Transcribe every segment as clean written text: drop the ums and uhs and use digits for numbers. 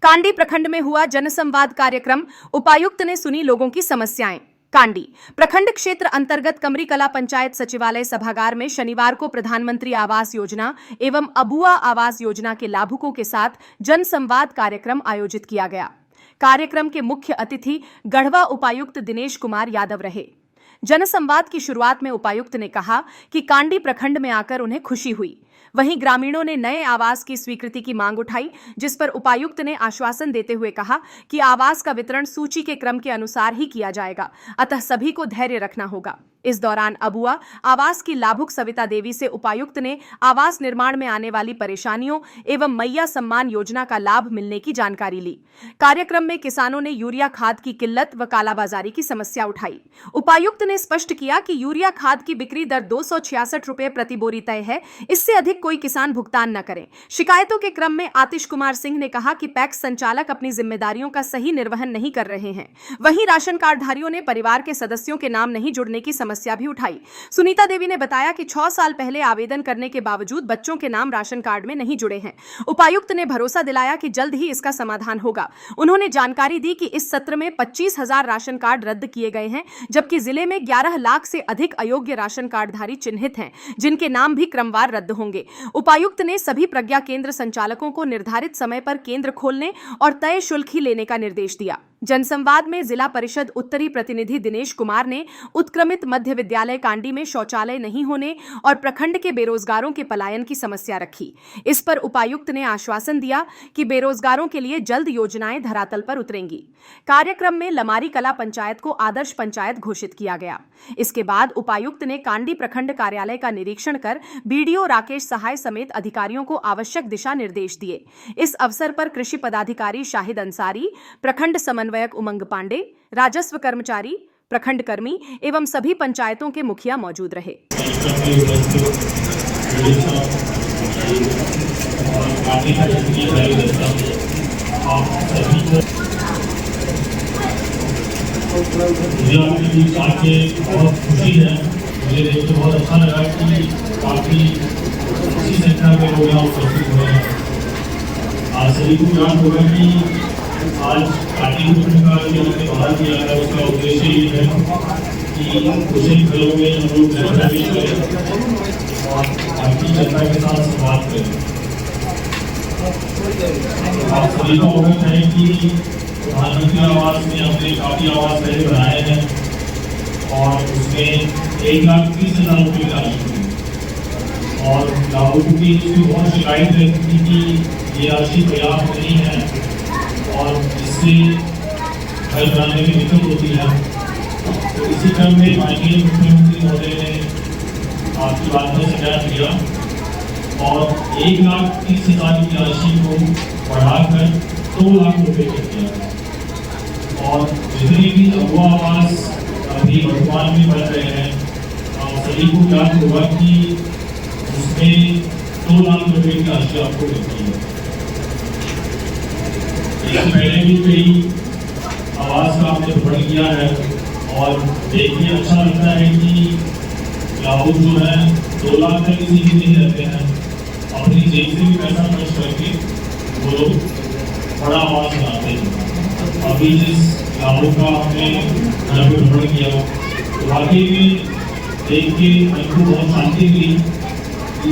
कांडी प्रखंड में हुआ जनसंवाद कार्यक्रम। उपायुक्त ने सुनी लोगों की समस्याएं। कांडी प्रखंड क्षेत्र अंतर्गत कमरी कला पंचायत सचिवालय सभागार में शनिवार को प्रधानमंत्री आवास योजना एवं अबुआ आवास योजना के लाभुकों के साथ जनसंवाद कार्यक्रम आयोजित किया गया। कार्यक्रम के मुख्य अतिथि गढ़वा उपायुक्त दिनेश कुमार यादव रहे। जनसंवाद की शुरुआत में उपायुक्त ने कहा कि कांडी प्रखंड में आकर उन्हें खुशी हुई। वहीं ग्रामीणों ने नए आवास की स्वीकृति की मांग उठाई, जिस पर उपायुक्त ने आश्वासन देते हुए कहा कि आवास का वितरण सूची के क्रम के अनुसार ही किया जाएगा, अतः सभी को धैर्य रखना होगा। इस दौरान अबुआ आवास की लाभुक सविता देवी से उपायुक्त ने आवास निर्माण में आने वाली परेशानियों एवं मैया सम्मान योजना का लाभ मिलने की जानकारी ली। कार्यक्रम में किसानों ने यूरिया खाद की किल्लत व कालाबाजारी की समस्या उठाई। उपायुक्त ने स्पष्ट किया कि यूरिया खाद की बिक्री दर 266 रुपए प्रति बोरी तय है, इससे अधिक कोई किसान भुगतान न करें। शिकायतों के क्रम में आतिश कुमार सिंह ने कहा कि पैक्स संचालक अपनी जिम्मेदारियों का सही निर्वहन नहीं कर रहे हैं। वहीं राशन कार्डधारियों ने परिवार के सदस्यों के नाम नहीं जुड़ने की समस्या भी उठाई। सुनीता देवी ने बताया कि 6 साल पहले आवेदन करने के बावजूद बच्चों के नाम राशन कार्ड में नहीं जुड़े हैं। उपायुक्त ने भरोसा दिलाया कि जल्द ही इसका समाधान होगा। उन्होंने जानकारी दी कि इस सत्र में 25,000 राशन कार्ड रद्द किए गए हैं, जबकि जिले में 11 लाख से अधिक अयोग्य राशन कार्डधारी चिन्हित हैं, जिनके नाम भी क्रमवार रद्द होंगे। उपायुक्त ने सभी प्रज्ञा केंद्र संचालकों को निर्धारित समय पर केंद्र खोलने और तय शुल्क ही लेने का निर्देश दिया। जनसंवाद में जिला परिषद उत्तरी प्रतिनिधि दिनेश कुमार ने उत्क्रमित मध्य विद्यालय कांडी में शौचालय नहीं होने और प्रखंड के बेरोजगारों के पलायन की समस्या रखी। इस पर उपायुक्त ने आश्वासन दिया कि बेरोजगारों के लिए जल्द योजनाएं धरातल पर उतरेंगी। कार्यक्रम में लमारी कला पंचायत को आदर्श पंचायत घोषित किया गया। इसके बाद उपायुक्त ने कांडी प्रखंड कार्यालय का निरीक्षण कर बीडीओ राकेश सहाय समेत अधिकारियों को आवश्यक दिशा निर्देश दिए। इस अवसर पर कृषि पदाधिकारी शाहिद अंसारी, प्रखंड समन्वयक उमंग पांडे, राजस्व कर्मचारी, प्रखंड कर्मी एवं सभी पंचायतों के मुखिया मौजूद रहे। मुझे आपके बीच आके बहुत खुशी है। मुझे देख के बहुत अच्छा लगा कि काफी अच्छी संख्या में लोग यहाँ उपस्थित हुए हैं। आज सभी को याद होगा कि आज कांडी का जो हमने बाहर किया है उसका उद्देश्य ये है कि कुछ ही घरों में हम लोग भी करें और बाकी जनता के साथ संवाद करें। आप सभी को अवगत है कि प्रधानमंत्री आवास में हमने काफी आवास पहले बनाए हैं और उसमें 1,30,000 रुपये की राशि थी और लाभुकों की इसमें बहुत शिकायत रहती थी कि ये राशि पर्याप्त नहीं है और इससे घर बनाने में दिक्कत होती है। तो इसी क्रम में माननीय मुख्यमंत्री महोदय ने आपकी बात पर संज्ञान लिया और 1,30,000 की राशि को बढ़ाकर 2 लाख रुपये कर दिया और जितने भी अबुआ आवास अभी वर्तमान में बन रहे हैं सभी को याद होगा कि उसमें 2 लाख रुपये की राशि आपको मिलती है। इससे पहले भी कई आवास का आपने भ्रमण किया है और देखिए अच्छा लगता है कि लाभुक जो है 2 लाख तक किसी भी नहीं रहते हैं, अपनी जेब से भी पैसा खर्च करके वो लोग बड़ा आवास बनाते हैं। अभी जिस लाभुक का हमने घर पर भ्रमण किया तो वाकई में देख के मन को बहुत शांति मिली कि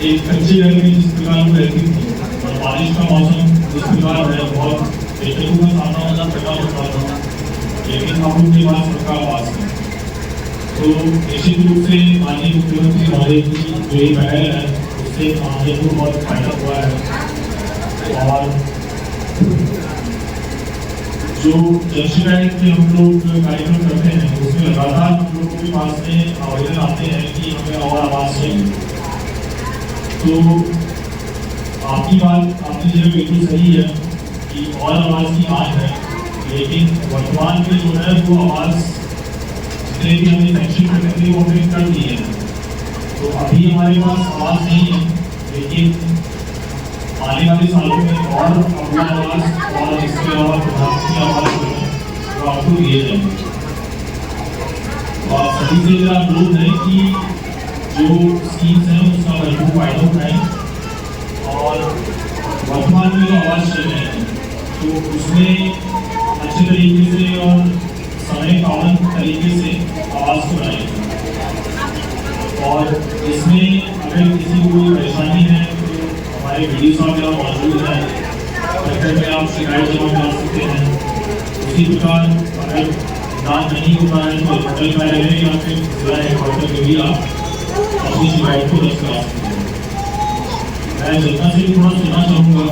एक कच्चे घर में जिस प्रकार में रहती थी और बारिश का मौसम जिस प्रकार है बहुत बेहतरीन का सामना वाला प्रकार होता था, लेकिन हम लोग के पास पक्का आवास है। तो निश्चित रूप से माननीय मुख्यमंत्री महोदय की जो ये पहल है उससे आगे को बहुत फायदा हुआ है और जो जन शिकायत में हम लोग कार्यक्रम करते हैं उसमें लगातार हम लोगों के पास में आवेदन आते हैं कि हमें और आवास चाहिए। तो आपकी बात आपकी जगह बिल्कुल सही है कि और आवास की मांग है, लेकिन वर्तमान में जो है वो आवास जितने भी हमने सैंक्शन करने के लिए वो हमने कर दिए हैं। तो अभी हमारे पास आवास नहीं है, लेकिन आने वाले सालों में और अबुआ आवास और इसके अलावा प्रधानमंत्री आवास जो आपको दिए जाएंगे। और सभी से मेरा अनुरोध है कि जो स्कीम्स हैं उसका भरपूर फायदा उठाएं और वर्तमान में जो आवास चल रहे हैं तो उसमें अच्छे तरीके से और समय पावन तरीके से आवास को बनाएंगे। और इसमें अगर किसी को कोई परेशानी है तो हमारे वीडियो साहब यहाँ मौजूद है, घर में आप शिकायत जमा करा सकते हैं। उसी प्रकार अगर दान नहीं होता है तो होटल कार्यालय या फिर जिला हेडक्वार्टर में भी आप अपनी शिकायत को दर्ज करा सकते हैं। मैं जनता से थोड़ा सुनना चाहूँगा,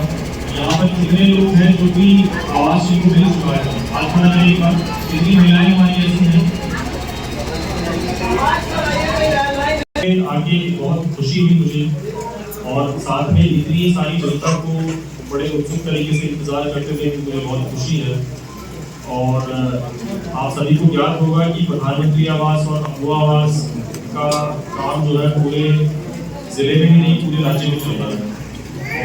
यहाँ पर कितने लोग हैं जो कि आवास को मिल चुका है? आज पता चले एक बार कितनी महिलाएं हमारी ऐसी हैं? आगे बहुत खुशी हुई मुझे, और साथ में इतनी सारी जनता को बड़े उत्सुक तरीके से इंतजार करते हुए मुझे बहुत खुशी है। और आप सभी को ज्ञात होगा कि प्रधानमंत्री आवास और अगुआ आवास का काम जो है पूरे जिले में ही नहीं पूरे राज्य में चल रहा है।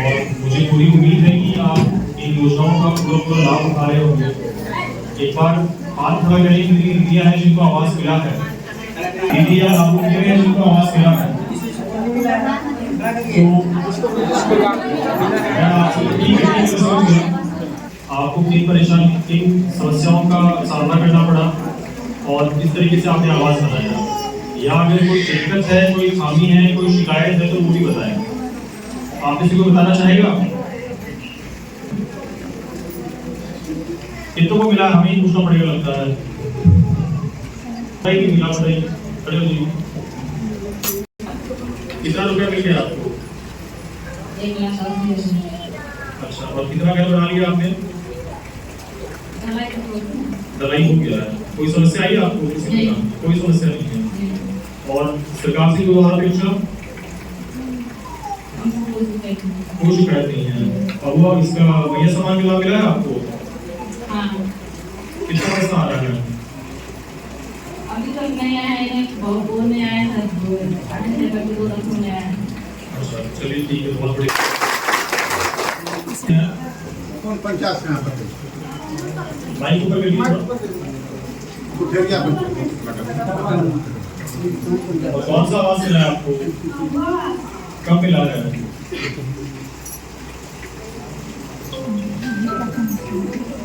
और मुझे पूरी उम्मीद है कि आप इन योजनाओं का पूरा लाभ उठा रहे होंगे। एक बार हाथ खड़ा करें कितनी दीदियाँ हैं जिनको आवास मिला है? दीदियाँ लागू करें जिनको आवास मिला है। तो आपको किन परेशानी किन समस्याओं का सामना करना पड़ा और किस तरीके से आपने आवास बनाया, या अगर कोई दिक्कत है, कोई खामी है, कोई शिकायत है तो वो भी बताएं। आप किसी को बताना चाहेगा? कितनों को मिला? हमें ही पूछना पड़ेगा लगता है। मिला बताइए, खड़े हो जाइए। कितना रुपया मिल गया आपको? 1,80,000। अच्छा, और कितना घर बना लिया आपने? दवाई हो गया है। कोई समस्या आई आपको? कोई समस्या नहीं है। और सरकार से कोई अपेक्षा? कोई शिकायत नहीं है। अब वो इसका भैया सामान मिला है आपको? हाँ। कितना पैसा आ रहा है? अभी तक नहीं आया है, बहुत वो नहीं आया था, 2 तक नहीं आया। अच्छा, चलिए ठीक है, बहुत बढ़िया। कौन पंचायत में आता है? माइक ऊपर कर लीजिए। और कौन सा आवास मिला है आपको? कब मिला है?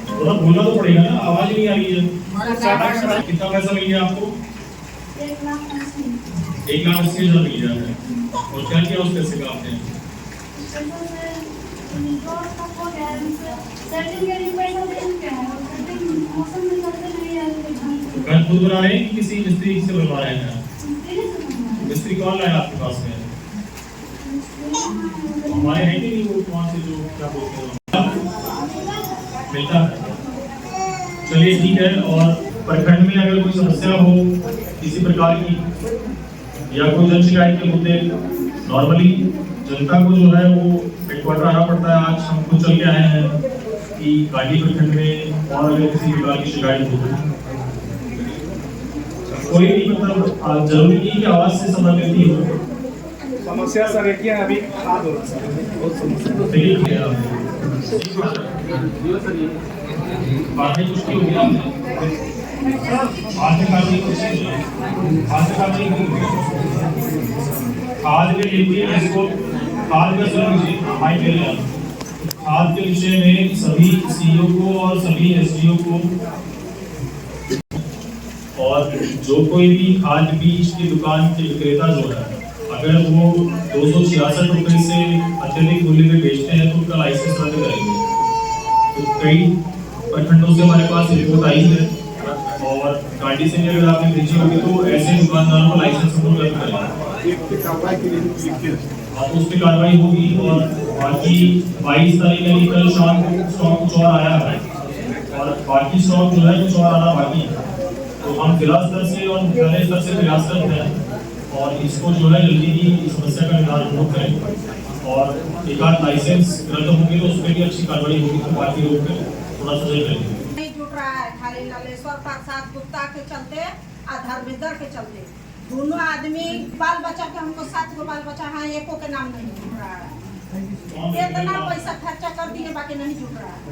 थोड़ा बोलना तो पड़ेगा ना, आवाज नहीं आ रही है। कितना पैसा मिल गया आपको? 1,80,000 मिल गया है। और क्या किया उस पैसे का आपने? घर खुद बना रहे हैं कि किसी मिस्त्री से बनवा रहे हैं? मिस्त्री कौन लाया आपके पास में? हमारे हैं कि नहीं वो कौन से जो क्या बोलते हैं मिलता है? चलिए ठीक है। और प्रखंड में अगर कोई समस्या हो किसी प्रकार की या कोई जन शिकायत के मुद्दे, नॉर्मली जनता को जो है वो हेडक्वार्टर आना पड़ता है। आज हम खुद चल के आए हैं कि कांडी प्रखंड में और अगर किसी प्रकार की शिकायत हो कोई भी, मतलब जरूरी नहीं कि आवाज से संबंधित ही हो समस्या सर एक है, अभी खाद हो रहा है, बहुत समस्या। ठीक है, बात में कुछ नहीं हो गया। खाद के लिए इसको खाद का सुनिए, खाद के विषय में सभी सीईओ को और सभी एसडीओ को, और जो कोई भी खाद बीज की दुकान के विक्रेता जो है अगर वो 266 रुपये से अत्यधिक मूल्य में बेचते हैं तो उनका लाइसेंस रद्द करेंगे। तो कई प्रखंडों से हमारे पास रिपोर्ट आई है और कांडी से अगर आपने भेजी होगी तो ऐसे दुकानदारों को लाइसेंस रद्द करेंगे। तो उस पर कार्रवाई होगी। और बाकी 22 तारीख यानी कल शाम को स्टॉक कुछ और आया है और बाकी स्टॉक जो है कुछ और आना बाकी है। तो हम जिला स्तर से और मुख्यालय स्तर से प्रयास करते हैं और इसको जो है जल्दी ही इस समस्या का निदान करें। और एक आध लाइसेंस रद्द होंगे तो उस पर भी अच्छी कार्रवाई होगी, तो बाकी लोग थोड़ा सा करेंगे। नहीं जुट रहा है, खाली ललेश्वर प्रसाद गुप्ता के चलते और धर्मेंद्र के चलते दोनों आदमी बाल बच्चा के, हमको 7 गो बाल बच्चा है, एको के नाम नहीं जुट रहा है। इतना पैसा खर्चा कर दिए बाकी नहीं जुट रहा है।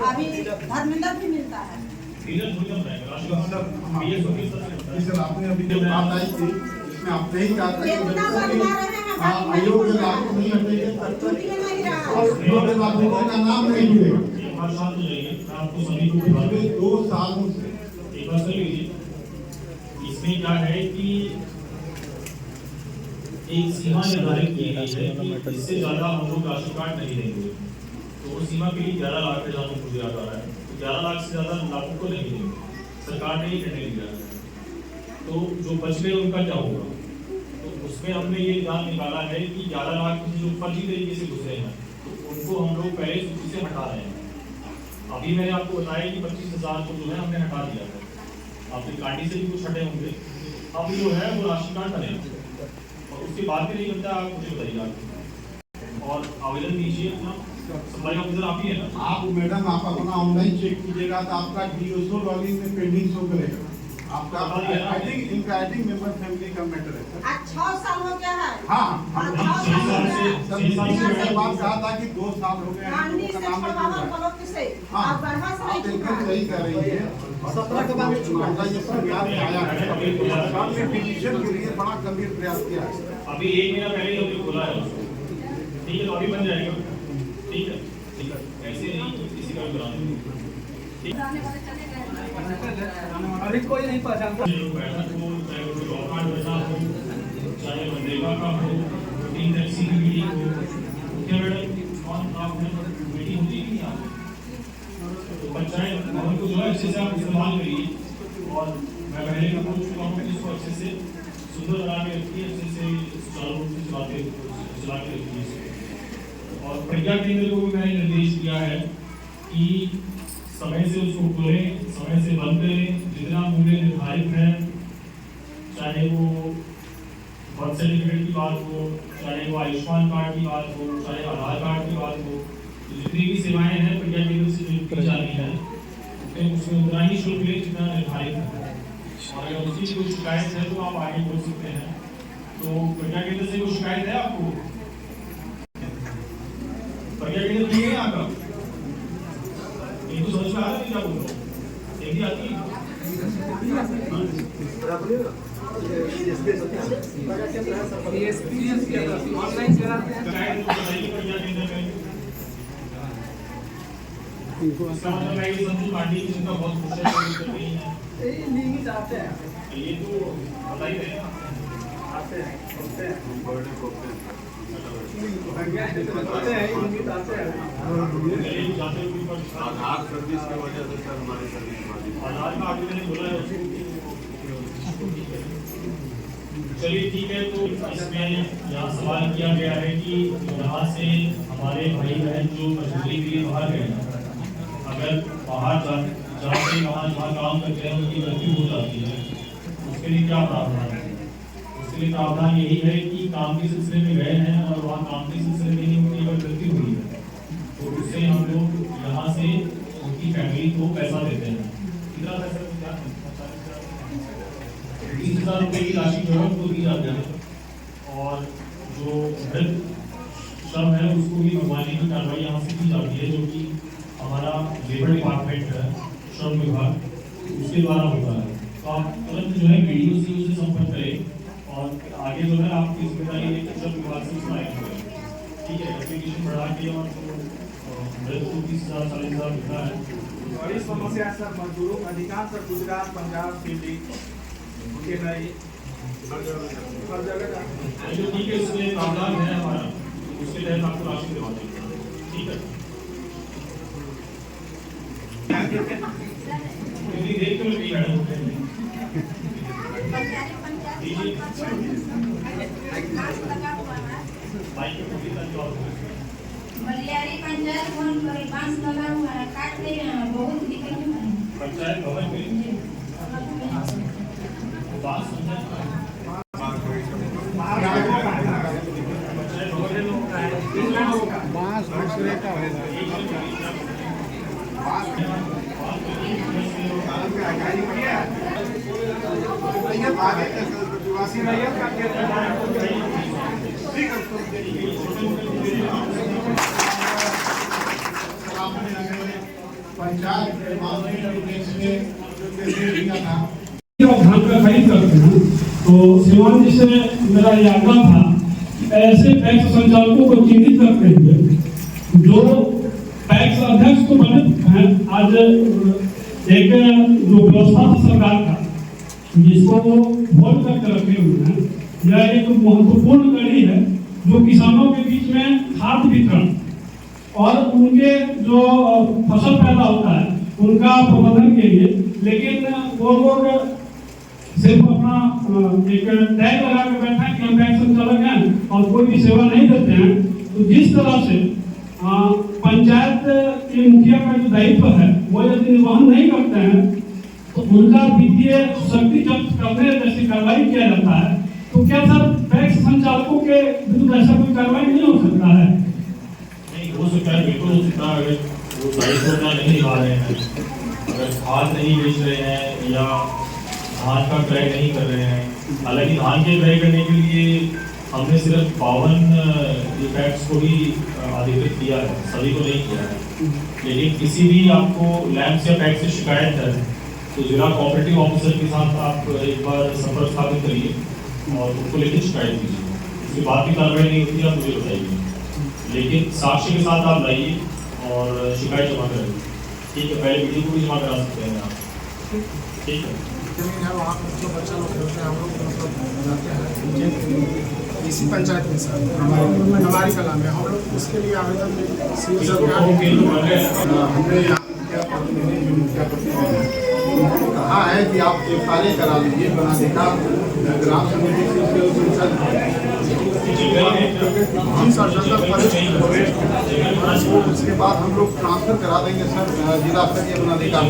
अभी धर्मेंद्र भी मिलता है। आपने अभी जो बात आई थी इसमें आपने ही कहा था कितना बनवा रहे हैं, आयोग लागू नहीं हटेंगे तब तक नहीं रहा और बाबूजी का नाम नहीं जुड़ेगा। एक बार शांत हो जाइए, मैं आपको सभी को बता पिछले दूं। 2 सालों से एक बार सुन लीजिए, इसमें क्या है कि एक सीमा निर्धारित की गई है कि इससे ज्यादा हम लोग राशन कार्ड नहीं देंगे। तो उस सीमा के लिए 11 लाख का जहाँ मुझे याद आ रहा है, तो 11 लाख से ज्यादा लाखों को नहीं देंगे, सरकार ने ये निर्णय लिया है। तो जो बच गए उनका क्या होगा? तो उसमें हमने ये निदान निकाला है कि 11 लाख जो फर्जी तरीके से घुसे हैं, तो उनको हम लोग पहले सूची से हटा रहे हैं। अभी मैंने आपको बताया कि 25,000 को जो है हमने हटा दिया है। आपके कांडी से भी कुछ हटे होंगे, अब जो है वो राशन कार्ड बनेगा और उसके बाद भी नहीं बनता, आप मुझे बताइए आप। और आवेदन दीजिए अपना, सप्लाई ऑफिसर आप ही है ना? आप मैडम आप अपना ऑनलाइन चेक कीजिएगा तो आपका डीओसो लॉगिन में पेंडिंग शो करेगा। आपका आई थिंक इनका आई थिंक मेंबर फैमिली का मैटर है सर। आज 6 साल हो गया है। हाँ हाँ, हम 6 साल हो गया है। सब मैंने बात कहा था कि 2 साल हो गए हैं कांडी उनका से नाम नहीं छुड़वाओ जुड़ा है। ब्लॉक से हाँ, और गढ़वा से आप नहीं एकदम छुड़वाओ। सही कह रही है। 17 के बाद छुड़वाना ये सरकार में आया है। सरकार ने डिसीजन के लिए बड़ा गंभीर प्रयास किया है। अभी 1 महीना पहले ही हमने खोला है उसको, ठीक है? तो अभी बन जाएगा, ठीक है? ठीक है, ऐसे नहीं किसी का भी बना देंगे, ठीक है? अभी कोई नहीं पहचानता। जो बैठक हो, चाहे वो जॉब कार्ड बैठा हो, चाहे मनरेगा का हो, रूटीन टैक्सी की मीटिंग हो, क्या मैडम कौन आप मीटिंग होती है कि नहीं आती? तो पंचायत भवन को जो है अच्छे से आप इस्तेमाल करिए और मैं पहले भी बोल चुका हूँ कि इसको अच्छे से सुंदर बना के रखिए, अच्छे से सुचारू रूप से चला के रखिए इसको। और प्रज्ञा केंद्र को भी मैंने निर्देश दिया है कि समय से उसको खोलें, समय से बंद करें। जितना मूल्य निर्धारित है, चाहे वो बर्थ सर्टिफिकेट की बात हो, चाहे वो आयुष्मान कार्ड की बात हो, चाहे आधार कार्ड की बात हो, तो जितनी भी सेवाएं हैं प्रज्ञा केंद्र से जो की जा रही हैं, तो उसमें उतना ही शुल्क लें जितना निर्धारित है। और अगर उसकी कोई शिकायत है तो आप आगे बोल सकते हैं। तो प्रज्ञा केंद्र से कोई शिकायत है आपको? प्रज्ञा केंद्र नहीं है आपका? इनको समझ में आ रहा है क्या बोल रहा हूँ? हिंदी आती है? ऑनलाइन कराते हैं। शिकायत तो बताइए प्रज्ञा केंद्र में। इसका मतलब है कि संतु पार्टी की जिनका बहुत खुश है कोई कर रही है। ये नहीं चाहते हैं। ये तो बता ही रहे हैं। आते हैं, होते हैं। बताते हैं, इंगित आते हैं। पहले भी जाते हुए पर आधार सर्विस की वजह से सर हमारी सर्विस बाधित आधार का आगे मैंने बोला है उसको। चलिए ठीक है, तो इसमें यहाँ सवाल किया गया है कि यहाँ से हमारे भाई बहन जो मजदूरी के लिए बाहर गए हैं, अगर बाहर जाके वहाँ जहाँ काम करते हैं उनकी मृत्यु हो जाती है, उसके लिए क्या प्रावधान है? उसके लिए प्रावधान यही है कि काम के सिलसिले में गए हैं और वहाँ काम के सिलसिले में ही उनकी अगर मृत्यु हुई है, तो उससे हम लोग यहाँ से उनकी फैमिली को पैसा देते हैं। कितना पैसा? 20,000 रुपये की राशि जो है उनको दी जाती है और जो मृत शव है उसको भी भगवानी की कार्रवाई यहाँ से की जाती है, जो कि हमारा लेबर डिपार्टमेंट है, श्रम विभाग, उसके द्वारा होता है। तो आप तुरंत जो है वीडियो से संपर्क करें और आगे जो है आपकी जिम्मेदारी है कि श्रम विभाग से सुनाई करें, ठीक है? एप्लीकेशन बढ़ा के और मृत को 30,000 40,000 मिलता है। बड़ी समस्या है सर, मजदूरों में अधिकांश गुजरात, पंजाब, दिल्ली, चेन्नई, हर जगह जाते हैं। जो ठीक है, इसमें प्रावधान है हमारा, उसके तहत आपको राशि दिलवा देंगे, ठीक है? देख कर नहीं मैडम मलियारी पंचायत भवन पर बांस लगा हुआ है, काटते हैं, बहुत दिक्कत है। पंचायत भवन में बात बांस दूसरे का पंचायत धान का खरीद करते हैं, तो श्रीमान जी से मेरा ये आग्रह था कि ऐसे टैक्स संचालकों को चिन्हित करते हुए एक जो व्यवस्था था सरकार का, जिसको वो वोट करके रखे हुए हैं, यह एक महत्वपूर्ण कड़ी है जो किसानों के बीच में खाद वितरण और उनके जो फसल पैदा होता है उनका प्रबंधन के लिए, लेकिन वो लोग सिर्फ अपना एक टैग लगा के बैठा है कि हम पैक्स चले गए और कोई भी सेवा नहीं देते हैं। तो जिस तरह से पंचायत के मुखिया का जो दायित्व है वो यदि निर्वहन नहीं करते हैं तो उनका वित्तीय शक्ति जब्त करने जैसी कार्रवाई किया जाता है, तो क्या सर पैक्स संचालकों के विरुद्ध ऐसा कोई कार्रवाई नहीं हो सकता है? नहीं हो सकता है, बिल्कुल हो सकता है। अगर वो दायित्व अपना नहीं निभा रहे हैं, अगर खाद नहीं बेच रहे हैं या धान का क्रय नहीं कर रहे हैं, हालांकि धान के क्रय करने के लिए हमने सिर्फ 52 पैक्स को ही अधिकृत किया है, सभी को नहीं किया है। लेकिन किसी भी आपको लैंड या पैक्स से शिकायत है तो जिला कोऑपरेटिव ऑफिसर के साथ आप एक बार संपर्क स्थापित करिए और उनको लेकर शिकायत कीजिए। उसके बाद भी कार्रवाई नहीं होती आप मुझे बताइए, लेकिन साक्ष्य के साथ आप लाइए और शिकायत जमा कराइए। ठीक है, पहले वीडियो को भी जमा करा सकते हैं आप। ठीक है, जमीन है वहाँ पर जो बच्चा लोग होते हैं हम लोग मतलब जाते हैं इसी पंचायत में सर हमारी कला में हम लोग उसके लिए आवेदन हमने यहाँ मुखिया प्रतिनिधि जो मुखिया प्रतिनिधि उनको कहा है कि आप FRA करा लीजिए, बना देखा ग्राम समिति उसके बाद हम लोग ट्रांसफर करा देंगे सर जिला स्तरीय बनाधिकार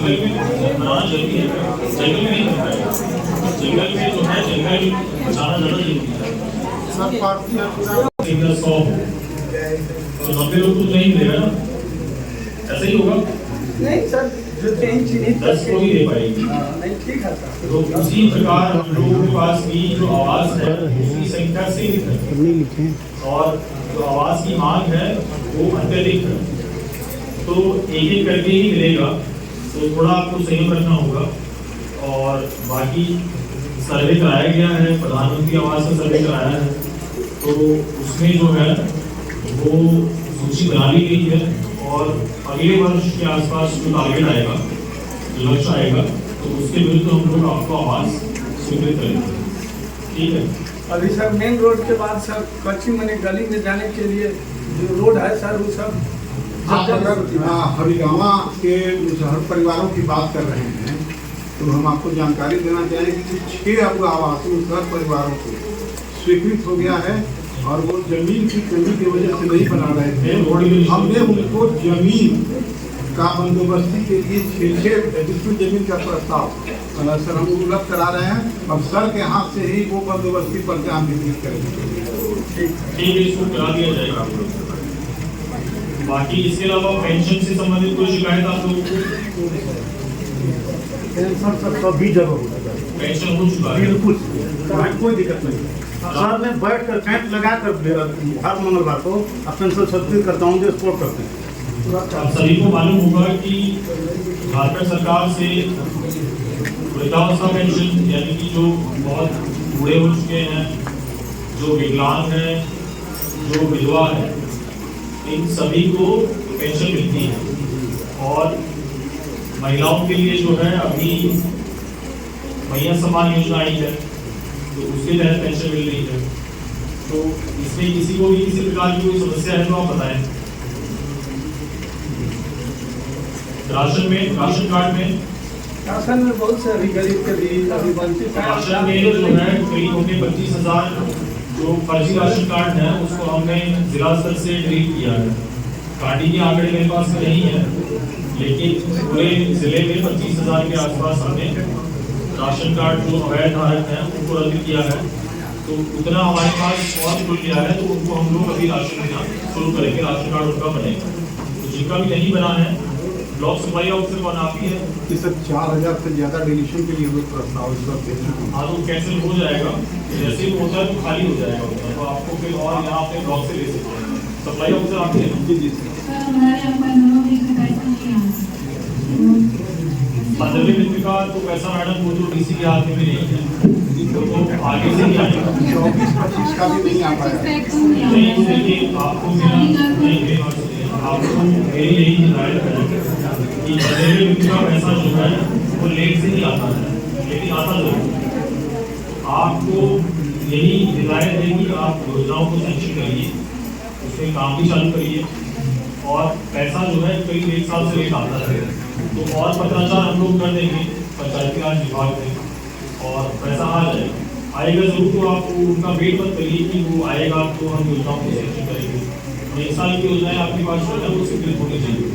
सर पार्टी है पूरा 90 लोग तो नहीं मिलेगा ना, ऐसा ही होगा। नहीं सर जो 10 को ही दे पाएगी। नहीं ठीक है सर। तो उसी प्रकार हम लोगों के पास भी जो आवास है उसकी संख्या सीमित है और जो आवास की मांग है वो अत्यधिक है, तो एक एक करके ही मिलेगा, तो थोड़ा आपको संयम रखना होगा। और बाकी सर्वे कराया गया है, प्रधानमंत्री आवास का सर्वे कराया है, तो उसमें जो है वो सूची बना ली गई है और अगले वर्ष के आसपास जो टारगेट आएगा, जो लक्ष्य आएगा, तो उसके विरुद्ध हम लोग आपको आवास स्वीकृत करेंगे। ठीक है, अभी सर मेन रोड के बाद सर कच्ची मनी गली में जाने के लिए जो रोड है सर वो सब आप अगर हरिगामा के हर परिवारों की बात कर रहे हैं तो हम आपको जानकारी देना चाहेंगे कि 6 अब आवासों हर परिवारों को स्वीकृत हो गया है और वो जमीन की कमी की वजह से नहीं बना रहे थे। हमने उनको जमीन का बंदोबस्ती के लिए 6 डिस्ट्रिक्ट जमीन का प्रस्ताव सर हम उपलब्ध करा रहे हैं और सर के हाथ से ही वो बंदोबस्ती पर ध्यान वितरित करेंगे। ठीक है, इसको करा दिया जाएगा। बाकी इसके अलावा पेंशन से संबंधित कोई शिकायत आप लोगों को? पेंशन सभी जगह पेंशन हो चुका है, बिल्कुल कोई दिक्कत नहीं। सर ने बैठ कर कैंप लगा कर हर मंगलवार को पेंशन सब्सिडी करता हूँ जो स्पोर्ट करते हैं। आप सभी को मालूम होगा कि झारखंड सरकार से वृद्धावस्था पेंशन यानी कि जो बहुत बूढ़े हो चुके हैं, जो विकलांग हैं, जो विधवा है, इन सभी को पेंशन मिलती है। और महिलाओं के लिए जो है अभी महिला सम्मान योजना आई है, तो उसके तहत पेंशन मिल रही है। तो इसमें किसी को भी किसी प्रकार की कोई समस्या है तो आप बताएं। राशन कार्ड में राशन में बहुत से अभी गरीब के लिए अभी वंचित है। राशन में जो है करीब होंगे 25,000 जो फर्जी राशन कार्ड है उसको हमने जिला स्तर से डिलीट किया है। कांडी के आंकड़े मेरे पास में नहीं है, लेकिन पूरे जिले में 25,000 के आसपास हमने राशन कार्ड जो अवैध धारक हैं उनको रद्द किया है। तो उतना हमारे पास और खुल गया है, तो उनको हम लोग अभी राशन देना शुरू करेंगे, राशन कार्ड उनका बनेगा। तो जिनका भी नहीं बना है ब्लॉक सप्लाई ऑफिसर कौन आप ही है कि सर 4,000 से ज़्यादा डिलीशन के लिए हम लोग प्रस्ताव इस वक्त भेजना है। हाँ, तो कैंसिल हो जाएगा, जैसे ही होता है तो खाली हो जाएगा, तो आपको फिर और यहाँ अपने ब्लॉक से ले सकते हैं। सप्लाई ऑफिसर आप ही है? जी सर हमारे यहाँ पर लोगों की शिकायत नहीं है। पंद्रहवीं मित्र का तो पैसा मैडम वो तो डीसी के हाथ में भी नहीं है, तो आगे से ही आएगा। 24-25 का भी नहीं आ पाया। नहीं, देखिए आपको मेरा आपको मेरी यही हिदायत है कि बदले में का पैसा जो है वो लेट से ही आता है, लेकिन आता जरूर है। आपको यही हिदायत है कि आप योजनाओं को सैंक्शन करिए, उसमें काम भी चालू करिए, और पैसा जो है करीब 1 साल से लेट आता है, तो और पत्राचार हम लोग कर देंगे पंचायती राज विभाग में, और पैसा आ जाएगा, आएगा जरूर। तो आप उनका वेट मत करिए कि वो आएगा तो हम योजनाओं को सैंक्शन करेंगे। 1 साल की योजनाएं आपके पास जो है वो स्वीकृत होनी चाहिए।